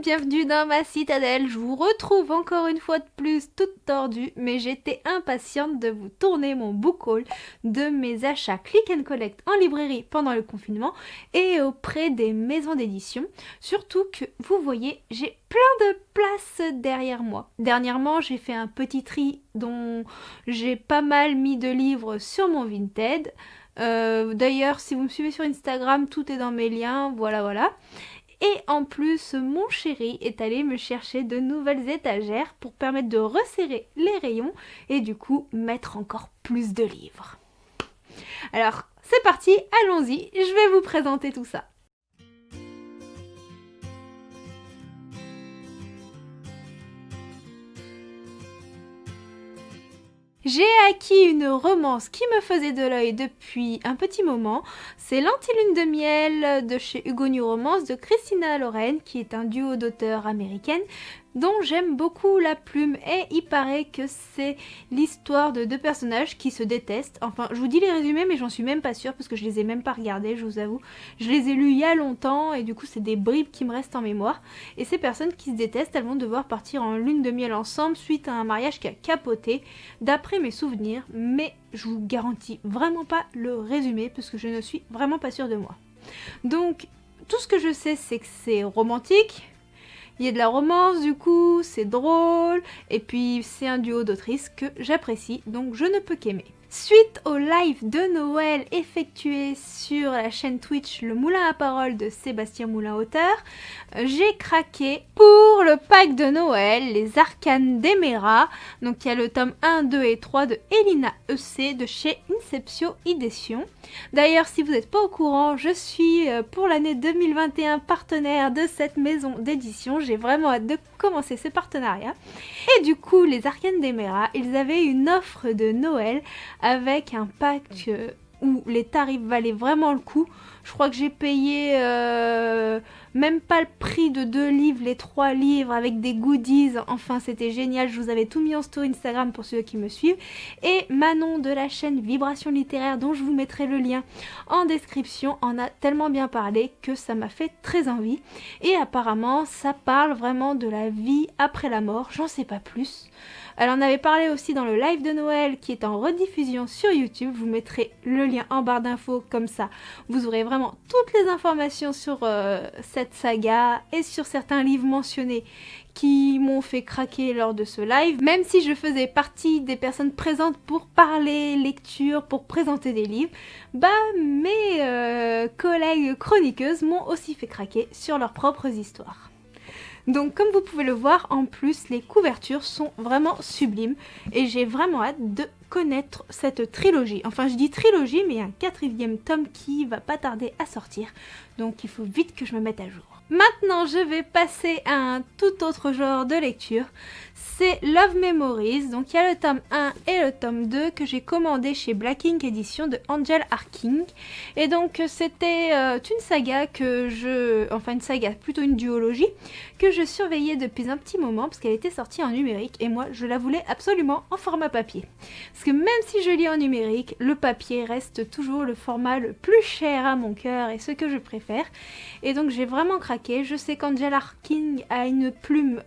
bienvenue dans ma citadelle. Je vous retrouve encore une fois de plus toute tordue, mais j'étais impatiente de vous tourner mon book haul de mes achats click and collect en librairie pendant le confinement et auprès des maisons d'édition. Surtout que vous voyez, j'ai plein de place derrière moi. Dernièrement, j'ai fait un petit tri dont j'ai pas mal mis de livres sur mon Vinted. D'ailleurs, si vous me suivez sur Instagram, tout est dans mes liens, voilà. Et en plus, mon chéri est allé me chercher de nouvelles étagères pour permettre de resserrer les rayons et du coup mettre encore plus de livres. Alors, c'est parti, allons-y, je vais vous présenter tout ça. J'ai acquis une romance qui me faisait de l'œil depuis un petit moment. C'est l'Antilune de miel de chez Hugo New Romance de Christina Lauren, qui est un duo d'auteurs américaines dont j'aime beaucoup la plume, et il paraît que c'est l'histoire de deux personnages qui se détestent. Enfin, je vous dis les résumés, mais j'en suis même pas sûre parce que je les ai même pas regardés, je vous avoue. Je les ai lus il y a longtemps et du coup c'est des bribes qui me restent en mémoire. Et ces personnes qui se détestent, elles vont devoir partir en lune de miel ensemble suite à un mariage qui a capoté, d'après mes souvenirs, mais je vous garantis vraiment pas le résumé parce que je ne suis vraiment pas sûre de moi. Donc, tout ce que je sais, c'est que c'est romantique. Il y a de la romance du coup, c'est drôle, et puis c'est un duo d'autrices que j'apprécie, donc je ne peux qu'aimer. Suite au live de Noël effectué sur la chaîne Twitch Le Moulin à Parole de Sébastien Moulin auteur, j'ai craqué pour le pack de Noël, Les Arcanes d'Emera. Donc il y a le tome 1, 2 et 3 de Elina E.C. de chez Inceptio Éditions. D'ailleurs, si vous n'êtes pas au courant, je suis pour l'année 2021 partenaire de cette maison d'édition. J'ai vraiment hâte de commencer ce partenariat. Et du coup, Les Arcanes d'Emera, ils avaient une offre de Noël avec un pack où les tarifs valaient vraiment le coup. Je crois que j'ai payé même pas le prix de 2 livres, les 3 livres avec des goodies. Enfin, c'était génial. Je vous avais tout mis en story Instagram pour ceux qui me suivent. Et Manon de la chaîne Vibration Littéraire, dont je vous mettrai le lien en description, en a tellement bien parlé que ça m'a fait très envie. Et apparemment, ça parle vraiment de la vie après la mort. J'en sais pas plus. Elle en avait parlé aussi dans le live de Noël qui est en rediffusion sur YouTube. Je vous mettrai le lien en barre d'infos, comme ça vous aurez vraiment toutes les informations sur cette saga et sur certains livres mentionnés qui m'ont fait craquer lors de ce live. Même si je faisais partie des personnes présentes pour parler lecture, pour présenter des livres, mes collègues chroniqueuses m'ont aussi fait craquer sur leurs propres histoires. Donc comme vous pouvez le voir, en plus les couvertures sont vraiment sublimes et j'ai vraiment hâte de connaître cette trilogie. Enfin, je dis trilogie, mais il y a un 4e tome qui va pas tarder à sortir, donc il faut vite que je me mette à jour. Maintenant, je vais passer à un tout autre genre de lecture. C'est Love Memories. Donc il y a le tome 1 et le tome 2 que j'ai commandé chez Black Ink Edition de Angel Harking. Et donc c'était une saga plutôt une duologie que je surveillais depuis un petit moment parce qu'elle était sortie en numérique et moi je la voulais absolument en format papier. Parce que même si je lis en numérique, le papier reste toujours le format le plus cher à mon cœur et ce que je préfère. Et donc j'ai vraiment craqué. Je sais qu'Angel Harking a une plume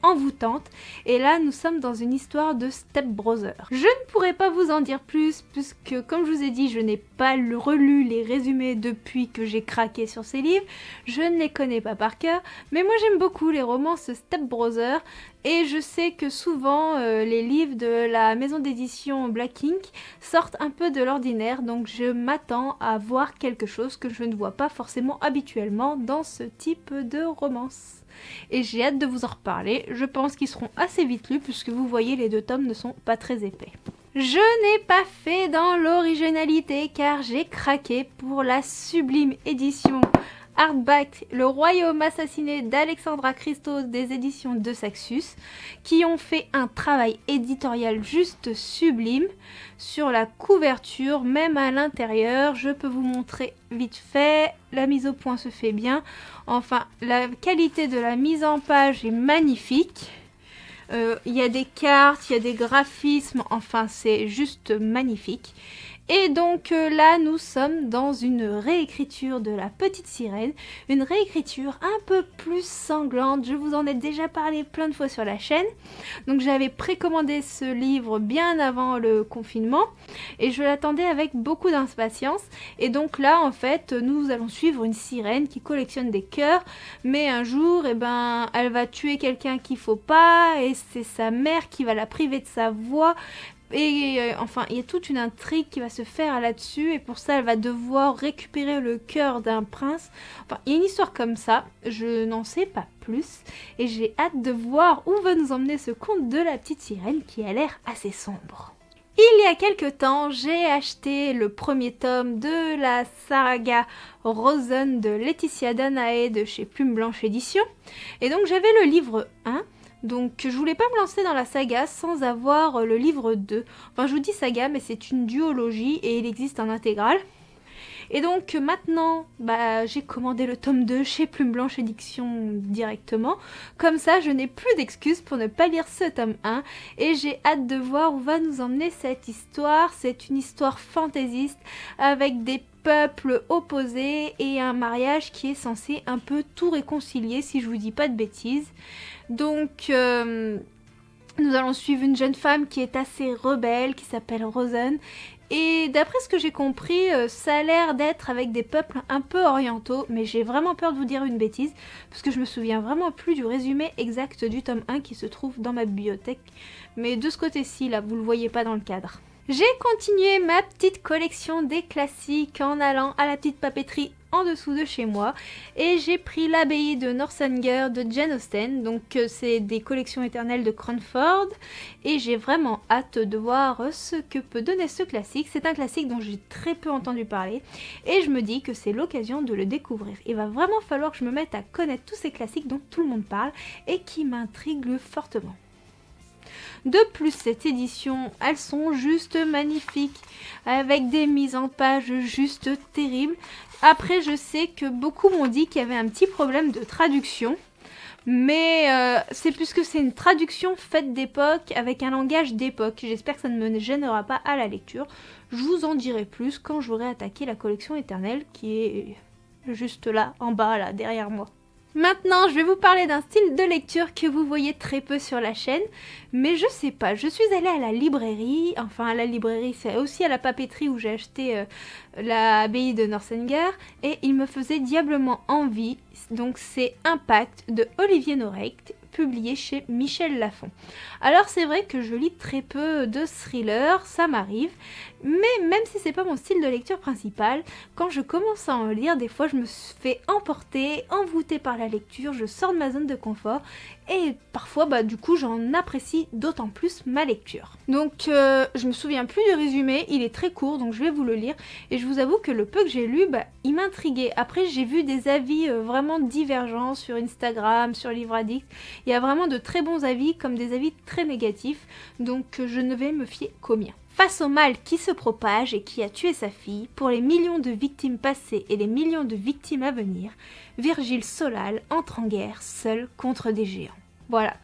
envoûtante et là nous sommes dans une histoire de Step Brother. Je ne pourrais pas vous en dire plus puisque comme je vous ai dit, je n'ai pas relu les résumés depuis que j'ai craqué sur ces livres, je ne les connais pas par cœur, mais moi j'aime beaucoup les romances Step Brother et je sais que souvent les livres de la maison d'édition Black Ink sortent un peu de l'ordinaire, donc je m'attends à voir quelque chose que je ne vois pas forcément habituellement dans ce type de romance. Et j'ai hâte de vous en reparler. Je pense qu'ils seront assez vite lus puisque vous voyez les 2 tomes ne sont pas très épais. Je n'ai pas fait dans l'originalité car j'ai craqué pour la sublime édition hardback Le Royaume assassiné d'Alexandra Christos des éditions de Saxus, qui ont fait un travail éditorial juste sublime sur la couverture, même à l'intérieur. Je peux vous montrer vite fait, la mise au point se fait bien, enfin la qualité de la mise en page est magnifique. Il y a des cartes, il y a des graphismes, enfin c'est juste magnifique. Et donc là, nous sommes dans une réécriture de La Petite Sirène, une réécriture un peu plus sanglante. Je vous en ai déjà parlé plein de fois sur la chaîne. Donc j'avais précommandé ce livre bien avant le confinement et je l'attendais avec beaucoup d'impatience. Et donc là, en fait, nous allons suivre une sirène qui collectionne des cœurs, mais un jour, eh ben, elle va tuer quelqu'un qu'il faut pas et c'est sa mère qui va la priver de sa voix. Et enfin, il y a toute une intrigue qui va se faire là-dessus et pour ça, elle va devoir récupérer le cœur d'un prince. Enfin, il y a une histoire comme ça, je n'en sais pas plus et j'ai hâte de voir où va nous emmener ce conte de la petite sirène qui a l'air assez sombre. Il y a quelque temps, j'ai acheté le premier tome de la saga Rosen de Laetitia Danae de chez Plume Blanche Éditions et donc j'avais le livre 1. Donc je voulais pas me lancer dans la saga sans avoir le livre 2. Enfin je vous dis saga mais c'est une duologie et il existe en intégrale. Et donc maintenant j'ai commandé le tome 2 chez Plume Blanche Édition directement. Comme ça je n'ai plus d'excuses pour ne pas lire ce tome 1. Et j'ai hâte de voir où va nous emmener cette histoire. C'est une histoire fantaisiste avec des peuples opposés et un mariage qui est censé un peu tout réconcilier si je vous dis pas de bêtises. Donc nous allons suivre une jeune femme qui est assez rebelle, qui s'appelle Rosen. Et d'après ce que j'ai compris, ça a l'air d'être avec des peuples un peu orientaux, mais j'ai vraiment peur de vous dire une bêtise, parce que je me souviens vraiment plus du résumé exact du tome 1 qui se trouve dans ma bibliothèque. Mais de ce côté-ci, là, vous le voyez pas dans le cadre. J'ai continué ma petite collection des classiques en allant à la petite papeterie en dessous de chez moi et j'ai pris l'abbaye de Northanger de Jane Austen, donc c'est des collections éternelles de Cranford et j'ai vraiment hâte de voir ce que peut donner ce classique. C'est un classique dont j'ai très peu entendu parler et je me dis que c'est l'occasion de le découvrir. Il va vraiment falloir que je me mette à connaître tous ces classiques dont tout le monde parle et qui m'intriguent fortement. De plus, cette édition, elles sont juste magnifiques, avec des mises en page juste terribles. Après, je sais que beaucoup m'ont dit qu'il y avait un petit problème de traduction, mais c'est puisque c'est une traduction faite d'époque, avec un langage d'époque. J'espère que ça ne me gênera pas à la lecture. Je vous en dirai plus quand j'aurai attaqué la collection éternelle, qui est juste là, en bas, là, derrière moi. Maintenant, je vais vous parler d'un style de lecture que vous voyez très peu sur la chaîne, mais je sais pas, je suis allée à la librairie, enfin à la librairie, c'est aussi à la papeterie où j'ai acheté l'abbaye de Northanger, et il me faisait diablement envie, donc c'est Impact de Olivier Norecht, publié chez Michel Lafon. Alors c'est vrai que je lis très peu de thrillers, ça m'arrive, mais même si c'est pas mon style de lecture principal, quand je commence à en lire, des fois je me fais emporter, envoûter par la lecture, je sors de ma zone de confort et parfois du coup j'en apprécie d'autant plus ma lecture. Donc je me souviens plus du résumé, il est très court donc je vais vous le lire et je vous avoue que le peu que j'ai lu, il m'intriguait. Après j'ai vu des avis vraiment divergents sur Instagram, sur Livre Addict, il y a vraiment de très bons avis comme des avis très négatifs, donc je ne vais me fier qu'aux miens. Face au mal qui se propage et qui a tué sa fille, pour les millions de victimes passées et les millions de victimes à venir, Virgile Solal entre en guerre, seul contre des géants. Voilà.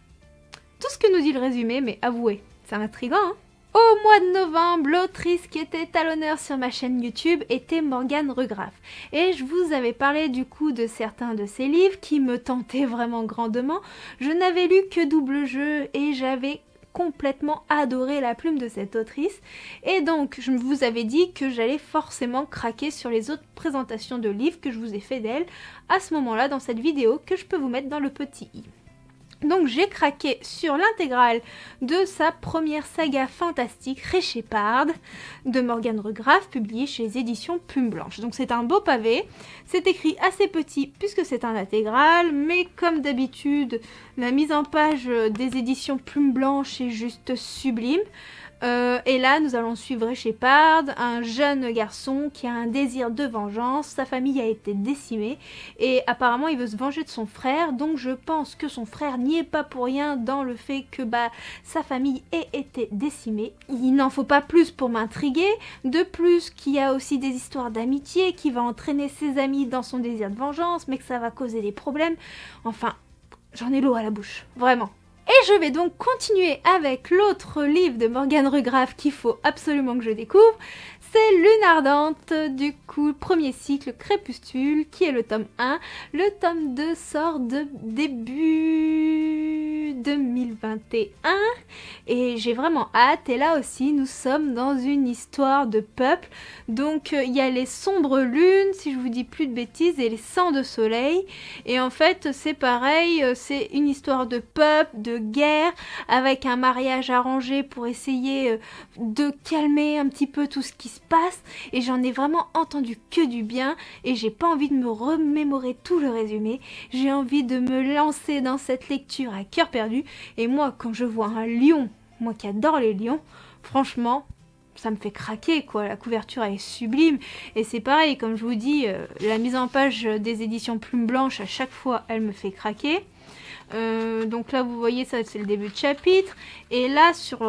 Tout ce que nous dit le résumé, mais avouez, c'est intriguant, hein? Au mois de novembre, l'autrice qui était à l'honneur sur ma chaîne YouTube était Morgane Regrave. Et je vous avais parlé du coup de certains de ses livres qui me tentaient vraiment grandement. Je n'avais lu que Double Jeu et j'avais complètement adoré la plume de cette autrice et donc je vous avais dit que j'allais forcément craquer sur les autres présentations de livres que je vous ai fait d'elle à ce moment-là dans cette vidéo que je peux vous mettre dans le petit i. Donc j'ai craqué sur l'intégrale de sa première saga fantastique Réchépard de Morgane Regrave, publiée chez les éditions Plume Blanche. Donc c'est un beau pavé, c'est écrit assez petit puisque c'est un intégral, mais comme d'habitude, la mise en page des éditions Plume Blanche est juste sublime. Et là, nous allons suivre Réchépard, un jeune garçon qui a un désir de vengeance. Sa famille a été décimée et apparemment il veut se venger de son frère. Donc je pense que son frère n'y est pas pour rien dans le fait que sa famille ait été décimée. Il n'en faut pas plus pour m'intriguer. De plus qu'il y a aussi des histoires d'amitié qui va entraîner ses amis dans son désir de vengeance, mais que ça va causer des problèmes. Enfin, j'en ai l'eau à la bouche, vraiment. Et je vais donc continuer avec l'autre livre de Morgane Regrave qu'il faut absolument que je découvre. C'est Lune Ardente, du coup, premier cycle Crépuscule, qui est le tome 1. Le tome 2 sort de début 2021 et j'ai vraiment hâte. Et là aussi, nous sommes dans une histoire de peuple. Donc, il y a les sombres lunes, si je vous dis plus de bêtises, et les sangs de soleil. Et en fait, c'est pareil, c'est une histoire de peuple, de guerre, avec un mariage arrangé pour essayer de calmer un petit peu tout ce qui se passe. Et j'en ai vraiment entendu que du bien et j'ai pas envie de me remémorer tout le résumé. J'ai envie de me lancer dans cette lecture à cœur perdu. Et moi, quand je vois un lion, moi qui adore les lions, franchement, ça me fait craquer quoi. La couverture elle est sublime et c'est pareil, comme je vous dis, la mise en page des éditions Plume Blanche, à chaque fois elle me fait craquer. Donc là vous voyez ça, c'est le début de chapitre et là sur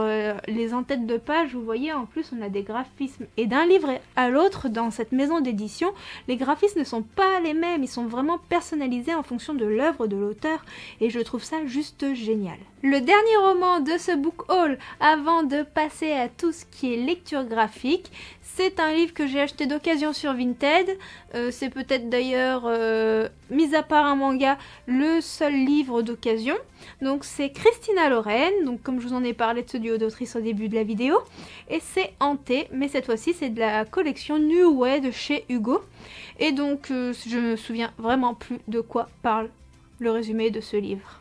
les en-têtes de page vous voyez en plus on a des graphismes et d'un livre à l'autre dans cette maison d'édition les graphismes ne sont pas les mêmes, ils sont vraiment personnalisés en fonction de l'œuvre de l'auteur et je trouve ça juste génial. Le dernier roman de ce book haul avant de passer à tout ce qui est lecture graphique, c'est un livre que j'ai acheté d'occasion sur Vinted. C'est peut-être d'ailleurs, mis à part un manga, le seul livre d'occasion. Donc c'est Christina Loren, donc comme je vous en ai parlé de ce duo d'autrices au début de la vidéo. Et c'est hanté, mais cette fois-ci c'est de la collection New Way de chez Hugo. Et donc je me souviens vraiment plus de quoi parle le résumé de ce livre.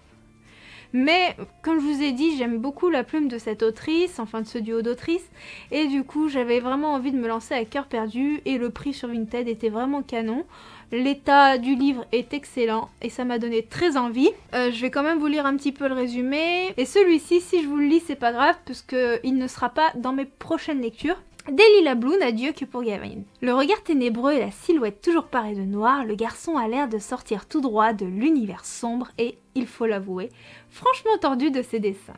Mais comme je vous ai dit, j'aime beaucoup la plume de cette autrice, enfin de ce duo d'autrices, et du coup j'avais vraiment envie de me lancer à cœur perdu, et le prix sur Vinted était vraiment canon. L'état du livre est excellent, et ça m'a donné très envie. Je vais quand même vous lire un petit peu le résumé, et celui-ci, si je vous le lis, c'est pas grave, puisqu'il ne sera pas dans mes prochaines lectures. Delilah Blue n'a Dieu que pour Gavin. Le regard ténébreux et la silhouette toujours parée de noir, le garçon a l'air de sortir tout droit de l'univers sombre et, il faut l'avouer, franchement tordu de ses dessins.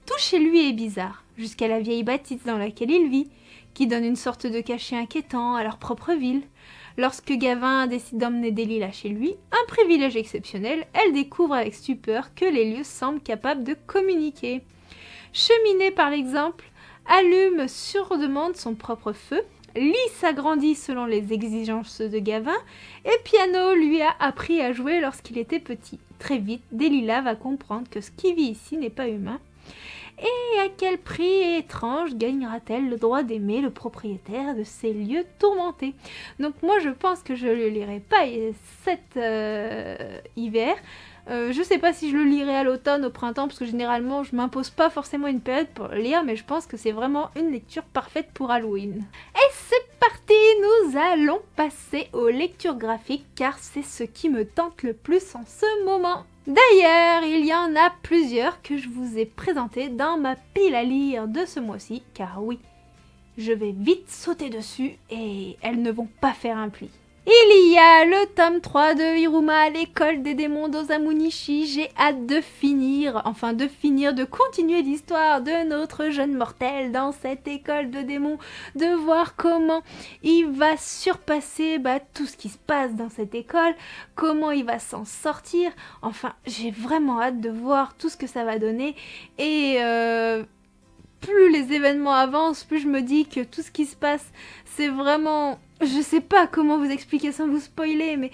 Tout chez lui est bizarre, jusqu'à la vieille bâtisse dans laquelle il vit, qui donne une sorte de cachet inquiétant à leur propre ville. Lorsque Gavin décide d'emmener Delilah chez lui, un privilège exceptionnel, elle découvre avec stupeur que les lieux semblent capables de communiquer. Cheminée par l'exemple, allume sur demande son propre feu, Lee s'agrandit selon les exigences de Gavin, et Piano lui a appris à jouer lorsqu'il était petit. Très vite, Delilah va comprendre que ce qui vit ici n'est pas humain. Et à quel prix étrange gagnera-t-elle le droit d'aimer le propriétaire de ces lieux tourmentés? Donc moi je pense que je ne le lirai pas cet hiver. Je sais pas si je le lirai à l'automne, au printemps, parce que généralement je m'impose pas forcément une période pour le lire, mais je pense que c'est vraiment une lecture parfaite pour Halloween. Et c'est parti, nous allons passer aux lectures graphiques, car c'est ce qui me tente le plus en ce moment. D'ailleurs, il y en a plusieurs que je vous ai présentés dans ma pile à lire de ce mois-ci, car oui, je vais vite sauter dessus et elles ne vont pas faire un pli. Il y a le tome 3 de Hiruma, l'école des démons d'Osamunishi. J'ai hâte de finir, de continuer l'histoire de notre jeune mortel dans cette école de démons, de voir comment il va surpasser tout ce qui se passe dans cette école, comment il va s'en sortir. Enfin, j'ai vraiment hâte de voir tout ce que ça va donner et plus les événements avancent, plus je me dis que tout ce qui se passe, c'est vraiment... Je sais pas comment vous expliquer sans vous spoiler, mais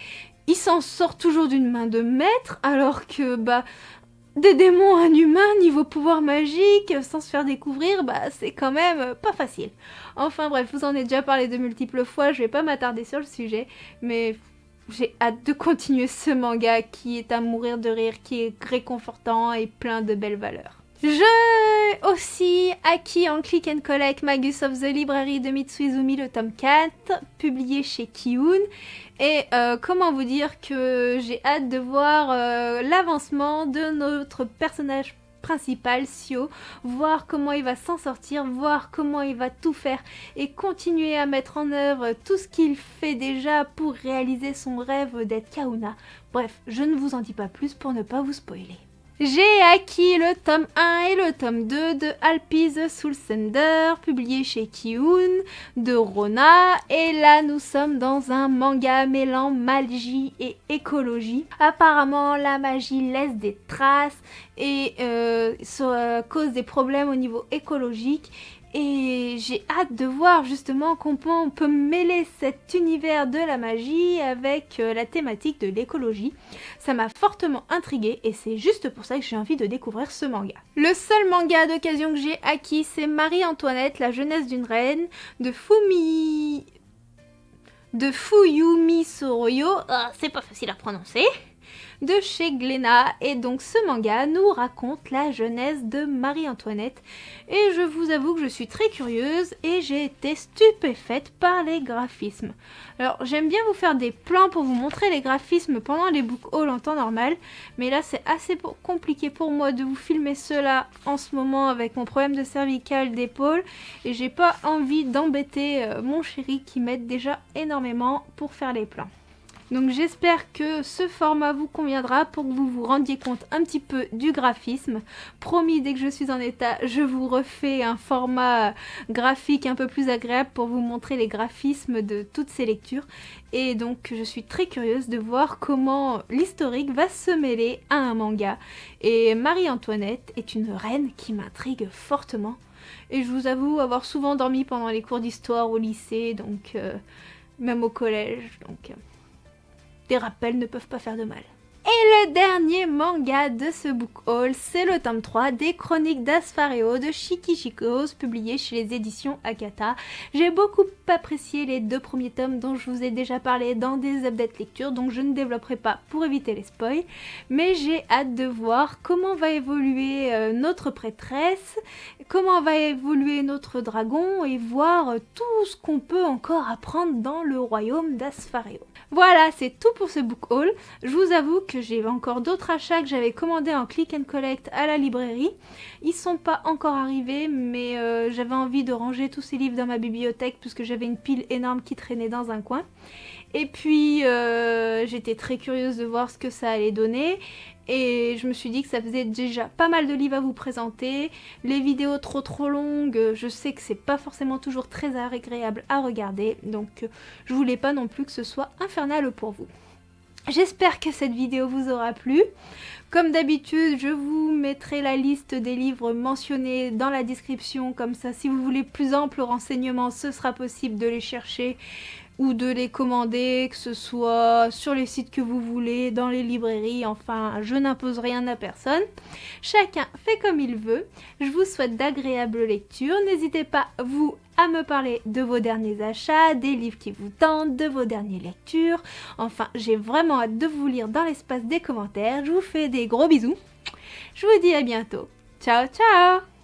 il s'en sort toujours d'une main de maître, alors que, des démons à un humain, niveau pouvoir magique, sans se faire découvrir, c'est quand même pas facile. Enfin bref, vous en ai déjà parlé de multiples fois, je vais pas m'attarder sur le sujet, mais... j'ai hâte de continuer ce manga qui est à mourir de rire, qui est réconfortant et plein de belles valeurs. J'ai aussi acquis en click and collect Magus of the Library de Mitsuizumi, le tome 4, publié chez Kiun. Et comment vous dire que j'ai hâte de voir l'avancement de notre personnage principal, Sio, voir comment il va s'en sortir, voir comment il va tout faire et continuer à mettre en œuvre tout ce qu'il fait déjà pour réaliser son rêve d'être Kahuna. Bref, je ne vous en dis pas plus pour ne pas vous spoiler. J'ai acquis le tome 1 et le tome 2 de Alpi the Soul Sender, publié chez Kiun, de Rona, et là nous sommes dans un manga mêlant magie et écologie. Apparemment la magie laisse des traces et cause des problèmes au niveau écologique, Et j'ai hâte de voir justement comment on peut mêler cet univers de la magie avec la thématique de l'écologie. Ça m'a fortement intriguée et c'est juste pour ça que j'ai envie de découvrir ce manga. Le seul manga d'occasion que j'ai acquis, c'est Marie-Antoinette, la jeunesse d'une reine de Fuyumi Soroyo, c'est pas facile à prononcer, de chez Glénat. Et donc ce manga nous raconte la jeunesse de Marie-Antoinette et je vous avoue que je suis très curieuse et j'ai été stupéfaite par les graphismes. Alors j'aime bien vous faire des plans pour vous montrer les graphismes pendant les book hauls en temps normal, mais là c'est assez compliqué pour moi de vous filmer cela en ce moment avec mon problème de cervicale d'épaule et j'ai pas envie d'embêter mon chéri qui m'aide déjà énormément pour faire les plans. Donc j'espère que ce format vous conviendra pour que vous vous rendiez compte un petit peu du graphisme. Promis, dès que je suis en état, je vous refais un format graphique un peu plus agréable pour vous montrer les graphismes de toutes ces lectures. Et donc je suis très curieuse de voir comment l'historique va se mêler à un manga. Et Marie-Antoinette est une reine qui m'intrigue fortement. Et je vous avoue avoir souvent dormi pendant les cours d'histoire au lycée, donc même au collège, donc... des rappels ne peuvent pas faire de mal. Et le dernier manga de ce book haul, c'est le tome 3 des Chroniques d'Aspharéo de Shiki Chikos, publié chez les éditions Akata. J'ai beaucoup apprécié les 2 premiers tomes dont je vous ai déjà parlé dans des updates lecture, donc je ne développerai pas pour éviter les spoils. Mais j'ai hâte de voir comment va évoluer notre prêtresse, comment va évoluer notre dragon et voir tout ce qu'on peut encore apprendre dans le royaume d'Aspharéo. Voilà, c'est tout pour ce book haul. Je vous avoue que j'ai encore d'autres achats que j'avais commandés en click and collect à la librairie. Ils sont pas encore arrivés, mais j'avais envie de ranger tous ces livres dans ma bibliothèque puisque j'avais une pile énorme qui traînait dans un coin. Et puis j'étais très curieuse de voir ce que ça allait donner. Et je me suis dit que ça faisait déjà pas mal de livres à vous présenter. Les vidéos trop longues, je sais que c'est pas forcément toujours très agréable à regarder. Donc je voulais pas non plus que ce soit infernal pour vous. J'espère que cette vidéo vous aura plu. Comme d'habitude, je vous mettrai la liste des livres mentionnés dans la description. Comme ça, si vous voulez plus ample renseignement, ce sera possible de les chercher ou de les commander, que ce soit sur les sites que vous voulez, dans les librairies, enfin, je n'impose rien à personne. Chacun fait comme il veut. Je vous souhaite d'agréables lectures. N'hésitez pas, vous, à me parler de vos derniers achats, des livres qui vous tentent, de vos dernières lectures. Enfin, j'ai vraiment hâte de vous lire dans l'espace des commentaires. Je vous fais des gros bisous. Je vous dis à bientôt. Ciao, ciao!